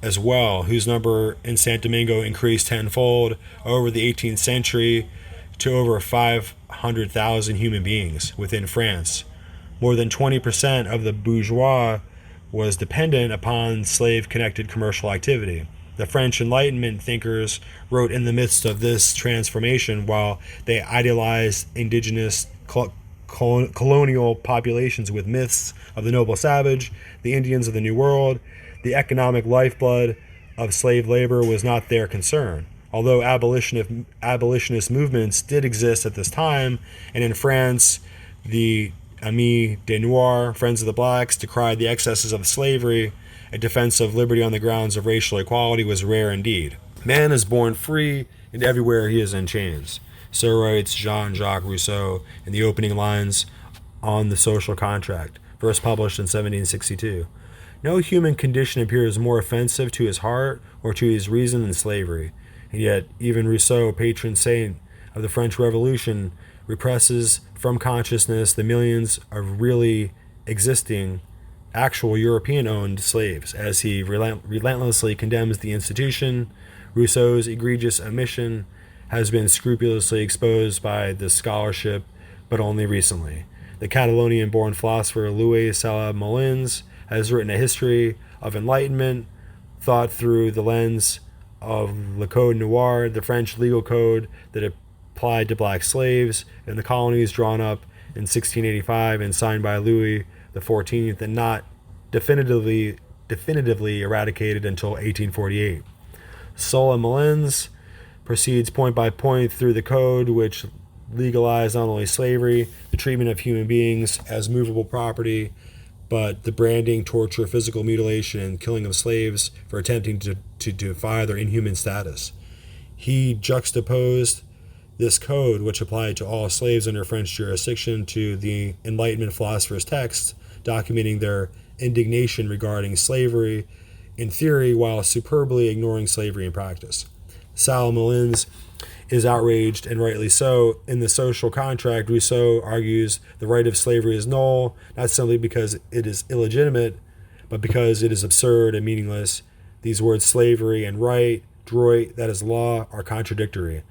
as well, whose number in Saint Domingo increased tenfold over the 18th century to over 500,000 human beings within France. More than 20% of the bourgeois was dependent upon slave-connected commercial activity. The French Enlightenment thinkers wrote in the midst of this transformation, while they idealized indigenous colonial populations with myths of the noble savage, the Indians of the New World, the economic lifeblood of slave labor was not their concern. Although abolitionist movements did exist at this time, and in France, the Amis des Noirs, Friends of the Blacks, decried the excesses of slavery, a defense of liberty on the grounds of racial equality was rare indeed. Man is born free, and everywhere he is in chains. So writes Jean-Jacques Rousseau in the opening lines on The Social Contract, first published in 1762. No human condition appears more offensive to his heart or to his reason than slavery. And yet, even Rousseau, patron saint of the French Revolution, represses from consciousness the millions of really existing, actual European-owned slaves. As he relentlessly condemns the institution, Rousseau's egregious omission has been scrupulously exposed by the scholarship, but only recently. The Catalonian-born philosopher Louis Salamolins has written a history of enlightenment, thought through the lens of Le Code Noir, the French legal code that applied to black slaves in the colonies, drawn up in 1685 and signed by Louis XIV, and not definitively eradicated until 1848. Sulla Malins proceeds point by point through the code, which legalized not only slavery, the treatment of human beings as movable property, but the branding, torture, physical mutilation, and killing of slaves for attempting to defy their inhuman status. He juxtaposed this code, which applied to all slaves under French jurisdiction, to the Enlightenment philosophers' texts documenting their indignation regarding slavery in theory while superbly ignoring slavery in practice. Sal Malins is outraged, and rightly so. In The Social Contract, Rousseau argues the right of slavery is null, not simply because it is illegitimate, but because it is absurd and meaningless. These words slavery and right, droit, that is law, are contradictory.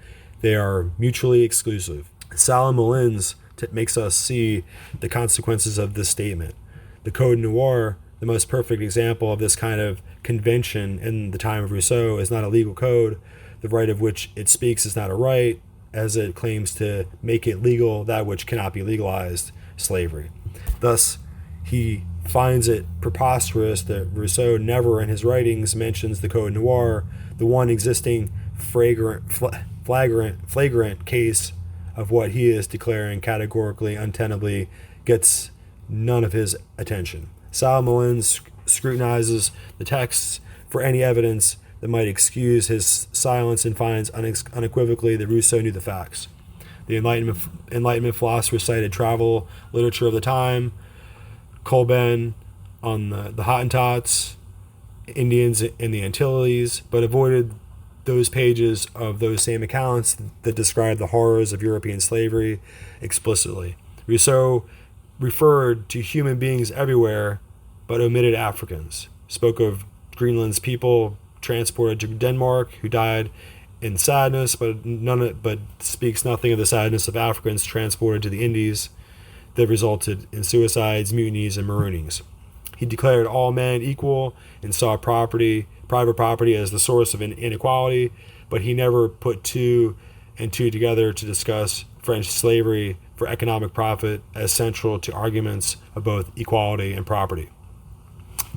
They are mutually exclusive. Sal Malins makes us see the consequences of this statement. The Code Noir, the most perfect example of this kind of convention in the time of Rousseau, is not a legal code. The right of which it speaks is not a right, as it claims to make it legal that which cannot be legalized, slavery. Thus, he finds it preposterous that Rousseau never in his writings mentions the Code Noir, the one existing flagrant case of what he is declaring categorically, untenably, gets none of his attention. Sal Malins scrutinizes the texts for any evidence that might excuse his silence and finds unequivocally that Rousseau knew the facts. The Enlightenment philosophers cited travel literature of the time, Colben on the Hottentots, Indians in the Antilles, but avoided those pages of those same accounts that describe the horrors of European slavery explicitly. Rousseau referred to human beings everywhere, but omitted Africans, spoke of Greenland's people transported to Denmark who died in sadness, but speaks nothing of the sadness of Africans transported to the Indies that resulted in suicides, mutinies, and maroonings. He declared all men equal and saw private property as the source of inequality, but he never put two and two together to discuss French slavery for economic profit as central to arguments of both equality and property.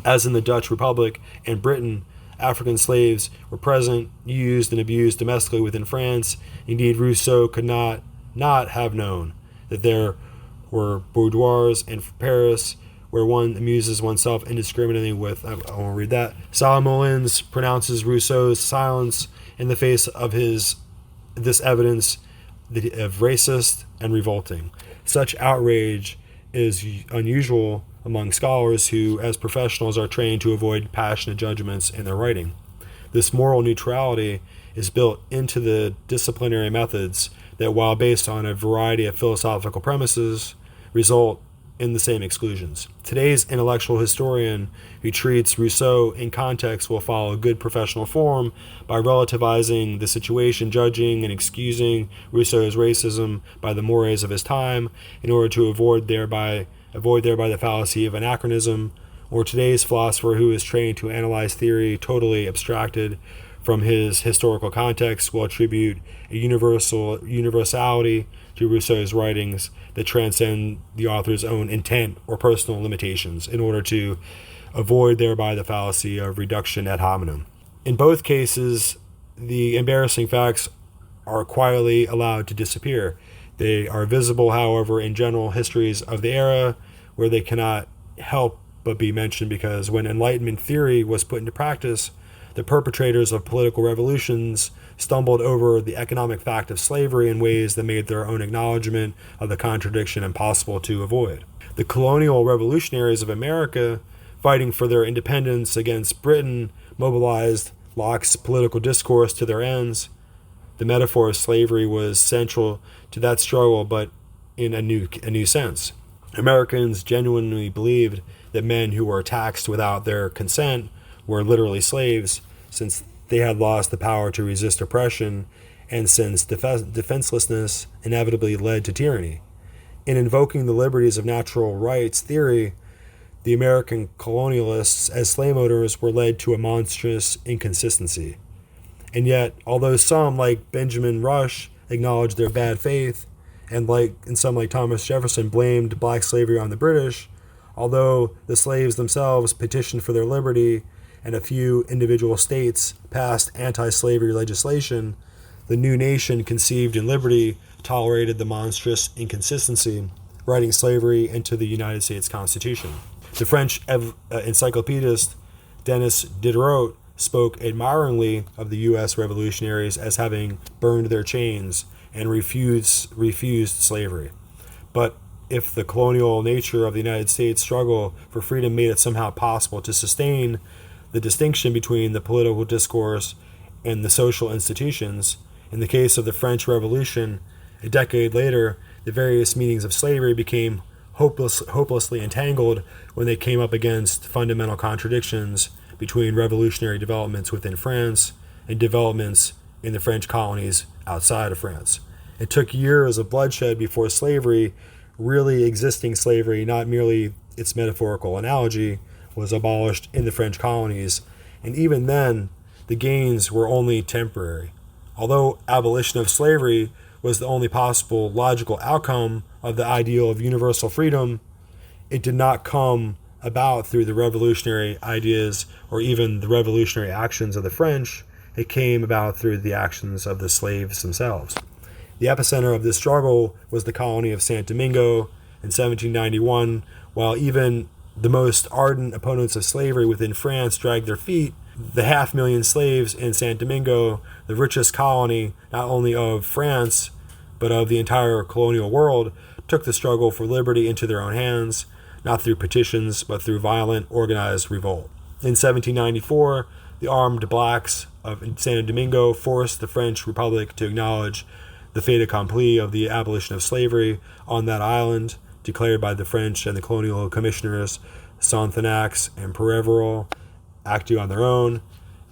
As in the Dutch Republic and Britain, African slaves were present, used, and abused domestically within France. Indeed, Rousseau could not have known that there were boudoirs in Paris where one amuses oneself indiscriminately with, I won't read that. Sal Malins pronounces Rousseau's silence in the face of this evidence of racist and revolting. Such outrage is unusual among scholars who, as professionals, are trained to avoid passionate judgments in their writing. This moral neutrality is built into the disciplinary methods that, while based on a variety of philosophical premises, result in the same exclusions. Today's intellectual historian who treats Rousseau in context will follow good professional form by relativizing the situation, judging and excusing Rousseau's racism by the mores of his time in order to avoid thereby the fallacy of anachronism, or today's philosopher who is trained to analyze theory totally abstracted from his historical context will attribute a universality to Rousseau's writings that transcend the author's own intent or personal limitations in order to avoid thereby the fallacy of reduction ad hominem. In both cases, the embarrassing facts are quietly allowed to disappear. They are visible, however, in general histories of the era where they cannot help but be mentioned because when Enlightenment theory was put into practice, the perpetrators of political revolutions stumbled over the economic fact of slavery in ways that made their own acknowledgement of the contradiction impossible to avoid. The colonial revolutionaries of America, fighting for their independence against Britain, mobilized Locke's political discourse to their ends. The metaphor of slavery was central to that struggle, but in a new sense. Americans genuinely believed that men who were taxed without their consent were literally slaves, since they had lost the power to resist oppression, and since defenselessness inevitably led to tyranny. In invoking the liberties of natural rights theory, the American colonialists as slave owners were led to a monstrous inconsistency. And yet, although some, like Benjamin Rush, acknowledged their bad faith And some like Thomas Jefferson blamed black slavery on the British, although the slaves themselves petitioned for their liberty and a few individual states passed anti-slavery legislation. The new nation conceived in liberty tolerated the monstrous inconsistency, writing slavery into the United States Constitution. The French encyclopedist Denis Diderot spoke admiringly of the U.S. revolutionaries as having burned their chains and refused slavery. But if the colonial nature of the United States struggle for freedom made it somehow possible to sustain the distinction between the political discourse and the social institutions, in the case of the French Revolution, a decade later, the various meanings of slavery became hopelessly entangled when they came up against fundamental contradictions between revolutionary developments within France and developments in the French colonies outside of France. It took years of bloodshed before slavery, really existing slavery, not merely its metaphorical analogy, was abolished in the French colonies, and even then, the gains were only temporary. Although abolition of slavery was the only possible logical outcome of the ideal of universal freedom, it did not come about through the revolutionary ideas or even the revolutionary actions of the French. It came about through the actions of the slaves themselves. The epicenter of this struggle was the colony of Santo Domingo in 1791. While even the most ardent opponents of slavery within France dragged their feet, the 500,000 slaves in Santo Domingo, the richest colony not only of France but of the entire colonial world, took the struggle for liberty into their own hands, not through petitions, but through violent, organized revolt. In 1794, the armed blacks of Santo Domingo forced the French Republic to acknowledge the fait accompli of the abolition of slavery on that island, declared by the French and the colonial commissioners Sonthonax and Pereverel, acting on their own,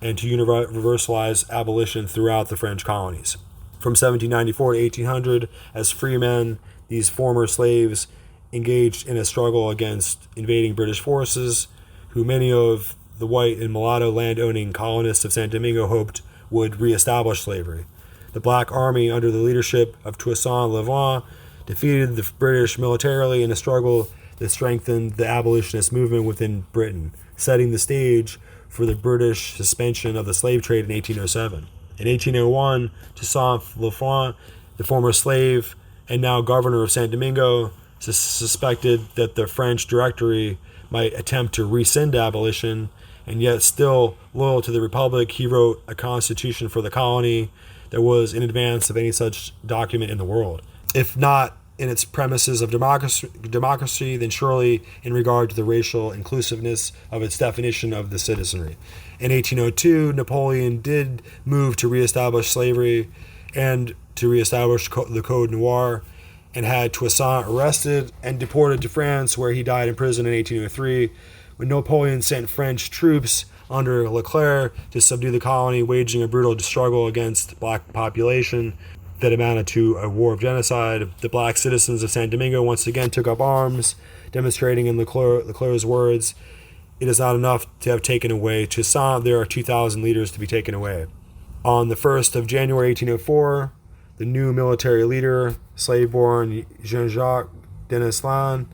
and to universalize abolition throughout the French colonies. From 1794 to 1800, as free men, these former slaves engaged in a struggle against invading British forces, who many of the white and mulatto land-owning colonists of Santo Domingo hoped would reestablish slavery. The Black Army, under the leadership of Toussaint Louverture, defeated the British militarily in a struggle that strengthened the abolitionist movement within Britain, setting the stage for the British suspension of the slave trade in 1807. In 1801, Toussaint Louverture, the former slave and now governor of Santo Domingo, suspected that the French Directory might attempt to rescind abolition, and yet still loyal to the Republic, he wrote a constitution for the colony that was in advance of any such document in the world. If not in its premises of democracy, then surely in regard to the racial inclusiveness of its definition of the citizenry. In 1802, Napoleon did move to reestablish slavery and to reestablish the Code Noir, and had Toussaint arrested and deported to France, where he died in prison in 1803. When Napoleon sent French troops under Leclerc to subdue the colony, waging a brutal struggle against the black population that amounted to a war of genocide, the black citizens of Santo Domingo once again took up arms, demonstrating in Leclerc's words, "It is not enough to have taken away Toussaint, there are 2,000 leaders to be taken away." On the 1st of January 1804, the new military leader, slave-born Jean-Jacques Desnains,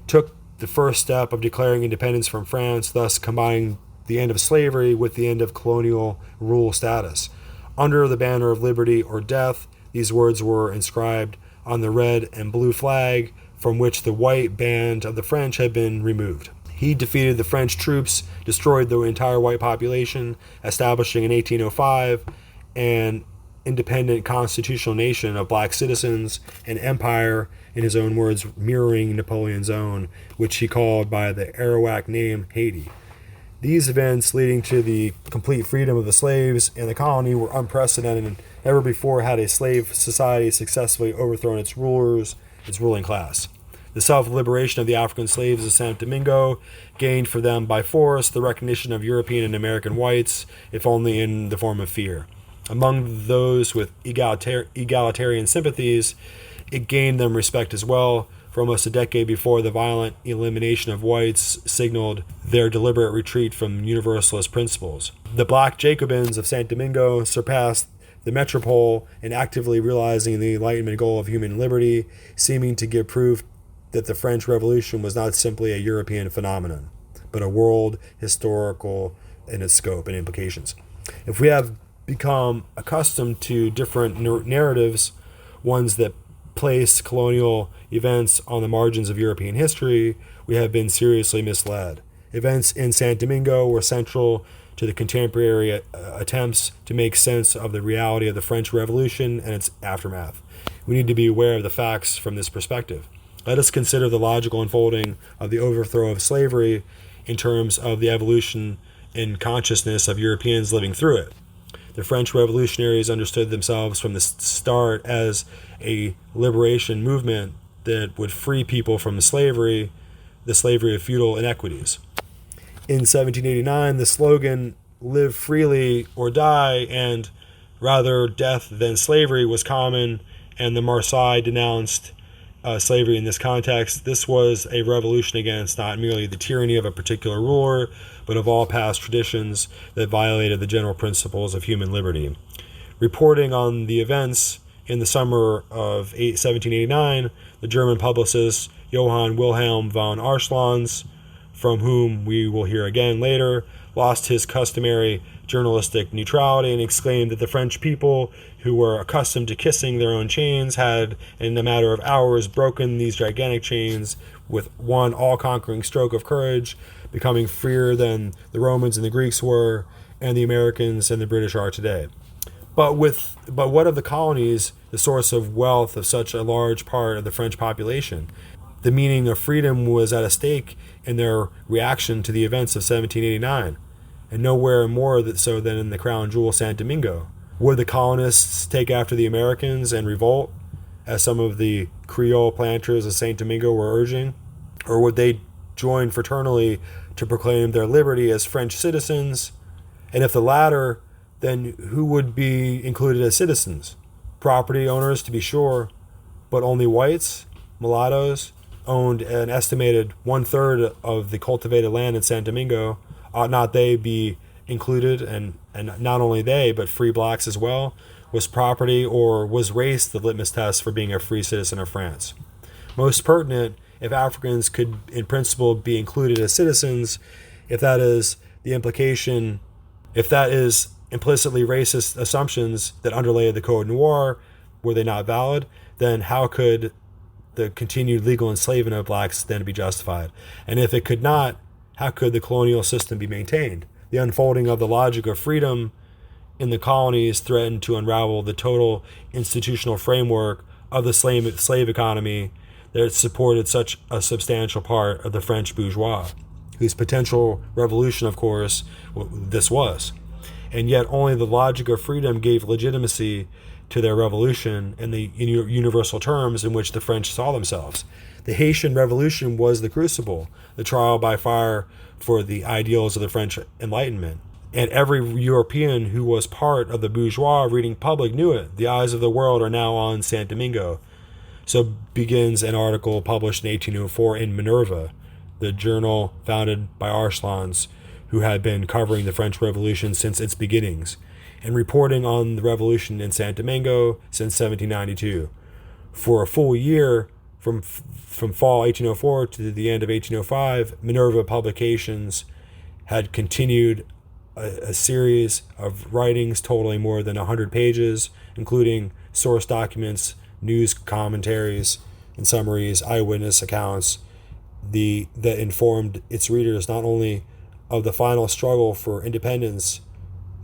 took the first step of declaring independence from France, thus combining the end of slavery with the end of colonial rule status. Under the banner of liberty or death, these words were inscribed on the red and blue flag, from which the white band of the French had been removed. He defeated the French troops, destroyed the entire white population, establishing in 1805 an independent constitutional nation of black citizens, an empire, in his own words, mirroring Napoleon's own, which he called by the Arawak name Haiti. These events, leading to the complete freedom of the slaves and the colony, were unprecedented, and never before had a slave society successfully overthrown its rulers, its ruling class. The self-liberation of the African slaves of Santo Domingo gained for them by force the recognition of European and American whites, if only in the form of fear. Among those with egalitarian sympathies, it gained them respect as well. For almost a decade before, the violent elimination of whites signaled their deliberate retreat from universalist principles. The black Jacobins of Santo Domingo surpassed the metropole and actively realizing the Enlightenment goal of human liberty, seeming to give proof that the French Revolution was not simply a European phenomenon, but a world historical in its scope and implications. If we have become accustomed to different narratives, ones that place colonial events on the margins of European history, we have been seriously misled. Events in Santo Domingo were central to the contemporary attempts to make sense of the reality of the French Revolution and its aftermath. We need to be aware of the facts from this perspective. Let us consider the logical unfolding of the overthrow of slavery in terms of the evolution in consciousness of Europeans living through it. The French revolutionaries understood themselves from the start as a liberation movement that would free people from the slavery of feudal inequities. In 1789, the slogan, "Live freely or die," and rather death than slavery was common, and the Marseille denounced slavery in this context. This was a revolution against not merely the tyranny of a particular ruler, but of all past traditions that violated the general principles of human liberty. Reporting on the events in the summer of 1789, the German publicist Johann Wilhelm von Arschlanz, from whom we will hear again later, lost his customary journalistic neutrality and exclaimed that the French people, who were accustomed to kissing their own chains, had in a matter of hours broken these gigantic chains with one all-conquering stroke of courage, becoming freer than the Romans and the Greeks were, and the Americans and the British are today. But what of the colonies, the source of wealth of such a large part of the French population? The meaning of freedom was at stake in their reaction to the events of 1789, and nowhere more so than in the crown jewel Santo Domingo. Would the colonists take after the Americans and revolt, as some of the Creole planters of Santo Domingo were urging? Or would they join fraternally to proclaim their liberty as French citizens? And if the latter, then who would be included as citizens? Property owners, to be sure, but only whites, mulattoes, owned an estimated 1/3 of the cultivated land in Santo Domingo. Ought not they be included, and not only they, but free blacks as well? Was property or was race the litmus test for being a free citizen of France? Most pertinent, if Africans could in principle be included as citizens, if that is implicitly racist assumptions that underlay the Code Noir, were they not valid, then how could the continued legal enslavement of blacks then be justified? And if it could not, how could the colonial system be maintained? The unfolding of the logic of freedom in the colonies threatened to unravel the total institutional framework of the slave economy that supported such a substantial part of the French bourgeois, whose potential revolution, of course, this was. And yet only the logic of freedom gave legitimacy to their revolution in the universal terms in which the French saw themselves. The Haitian Revolution was the crucible, the trial by fire for the ideals of the French Enlightenment. And every European who was part of the bourgeois reading public knew it. The eyes of the world are now on Santo Domingo. So begins an article published in 1804 in Minerva, the journal founded by Arschlanz, who had been covering the French Revolution since its beginnings, and reporting on the revolution in Santo Domingo since 1792. For a full year, from fall 1804 to the end of 1805, Minerva Publications had continued a series of writings totaling more than 100 pages, including source documents, news commentaries, and summaries, eyewitness accounts, that informed its readers not only of the final struggle for independence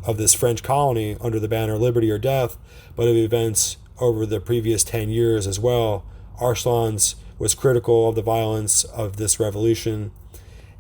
of this French colony under the banner liberty or death, but of events over the previous 10 years as well. Arschlanz was critical of the violence of this revolution,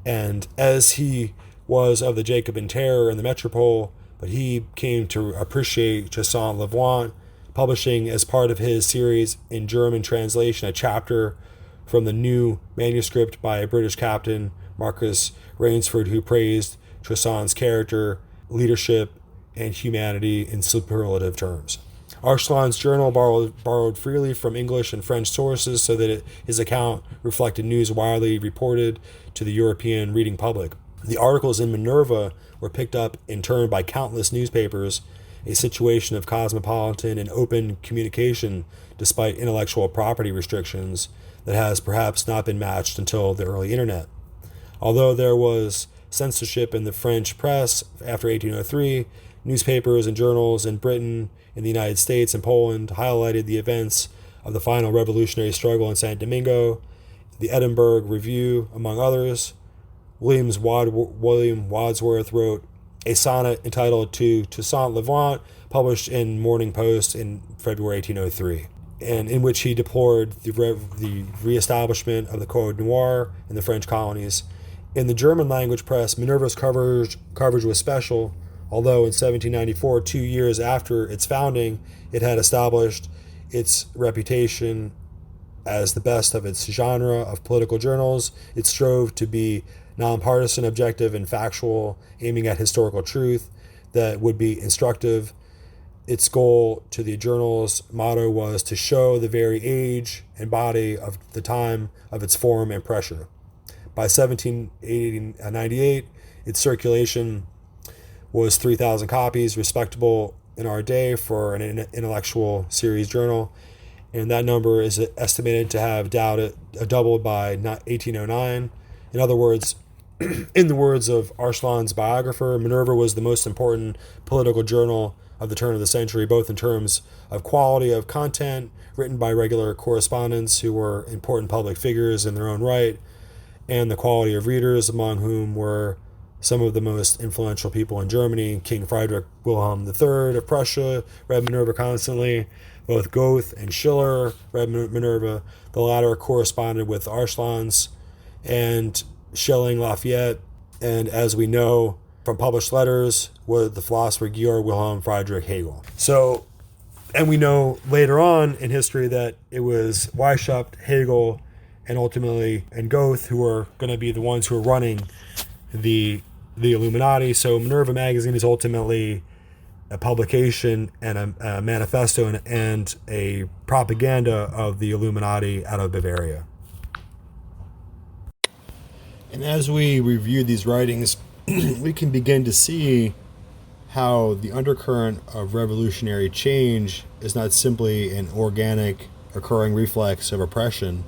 and as he was of the Jacobin terror in the metropole, but he came to appreciate Toussaint Louverture, publishing as part of his series in German translation a chapter from the new manuscript by a British captain, Marcus Rainsford, who praised Toussaint's character, leadership, and humanity in superlative terms. Arschlanz's journal borrowed freely from English and French sources so that his account reflected news widely reported to the European reading public. The articles in Minerva were picked up in turn by countless newspapers, a situation of cosmopolitan and open communication despite intellectual property restrictions that has perhaps not been matched until the early internet. Although there was censorship in the French press after 1803, newspapers and journals in Britain, in the United States, and Poland highlighted the events of the final revolutionary struggle in Saint Domingo. The Edinburgh Review, among others. William Wordsworth wrote a sonnet entitled To Toussaint Levant, published in Morning Post in February 1803, and in which he deplored the reestablishment of the Code Noir in the French colonies. In the German language press, Minerva's coverage was special, although in 1794, 2 years after its founding, it had established its reputation as the best of its genre of political journals. It strove to be nonpartisan, objective, and factual, aiming at historical truth that would be instructive. Its goal to the journal's motto was to show the very age and body of the time of its form and pressure. By 1798, its circulation was 3,000 copies, respectable in our day for an intellectual series journal, and that number is estimated to have doubled by 1809. In other words, in the words of Arslan's biographer, Minerva was the most important political journal of the turn of the century, both in terms of quality of content, written by regular correspondents who were important public figures in their own right, and the quality of readers, among whom were some of the most influential people in Germany. King Friedrich Wilhelm III of Prussia read Minerva constantly. Both Goethe and Schiller read Minerva. The latter corresponded with Arslan's and Schelling Lafayette, and as we know from published letters, was the philosopher Georg Wilhelm Friedrich Hegel. So, and we know later on in history that it was Weishaupt, Hegel, and ultimately and Goethe who are going to be the ones who are running the Illuminati. So Minerva magazine is ultimately a publication and a manifesto and a propaganda of the Illuminati out of Bavaria. And as we review these writings, we can begin to see how the undercurrent of revolutionary change is not simply an organic, occurring reflex of oppression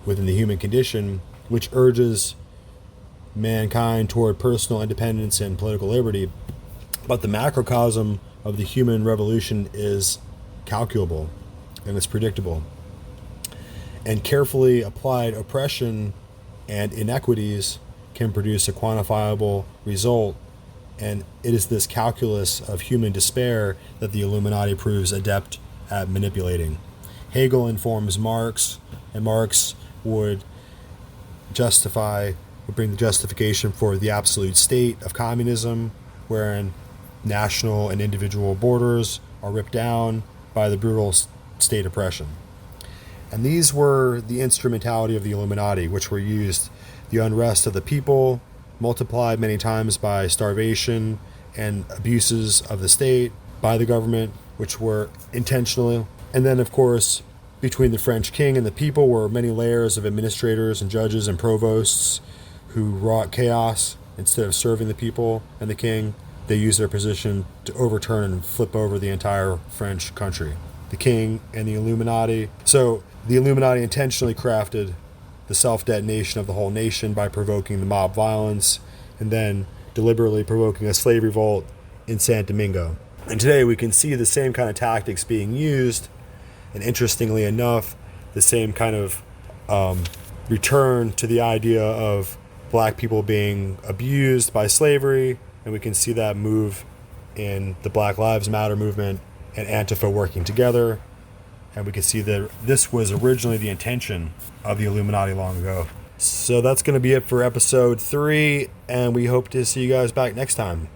within the human condition, which urges mankind toward personal independence and political liberty, but the macrocosm of the human revolution is calculable and it's predictable. And carefully applied oppression and inequities can produce a quantifiable result, and it is this calculus of human despair that the Illuminati proves adept at manipulating. Hegel informs Marx, and Marx would bring the justification for the absolute state of communism, wherein national and individual borders are ripped down by the brutal state oppression. And these were the instrumentality of the Illuminati, which were used the unrest of the people, multiplied many times by starvation and abuses of the state by the government, which were intentional. And then, of course, between the French king and the people were many layers of administrators and judges and provosts who wrought chaos. Instead of serving the people and the king, they used their position to overturn and flip over the entire French country. The king and the Illuminati. So the Illuminati intentionally crafted the self-detonation of the whole nation by provoking the mob violence and then deliberately provoking a slave revolt in Saint Domingo. And today we can see the same kind of tactics being used, and interestingly enough, the same kind of return to the idea of black people being abused by slavery, and we can see that move in the Black Lives Matter movement and Antifa working together, and we can see that this was originally the intention of the Illuminati long ago. So that's going to be it for episode 3, and we hope to see you guys back next time.